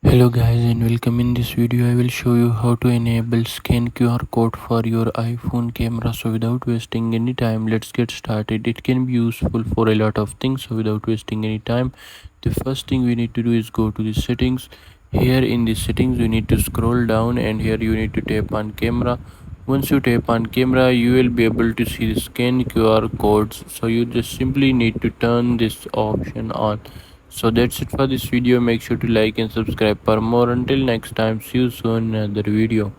Hello guys and welcome. In this video I will show you how to enable scan QR code for your iPhone camera. So without wasting any time, let's get started. It can be useful for a lot of things, so without wasting any time, the first thing we need to do is go to the settings. Here in the settings you need to scroll down and here you need to tap on camera. Once you tap on camera, you will be able to see the scan QR codes, so you just simply need to turn this option on. So that's it for this video. Make sure to like and subscribe for more. Until next time, see you soon in another video.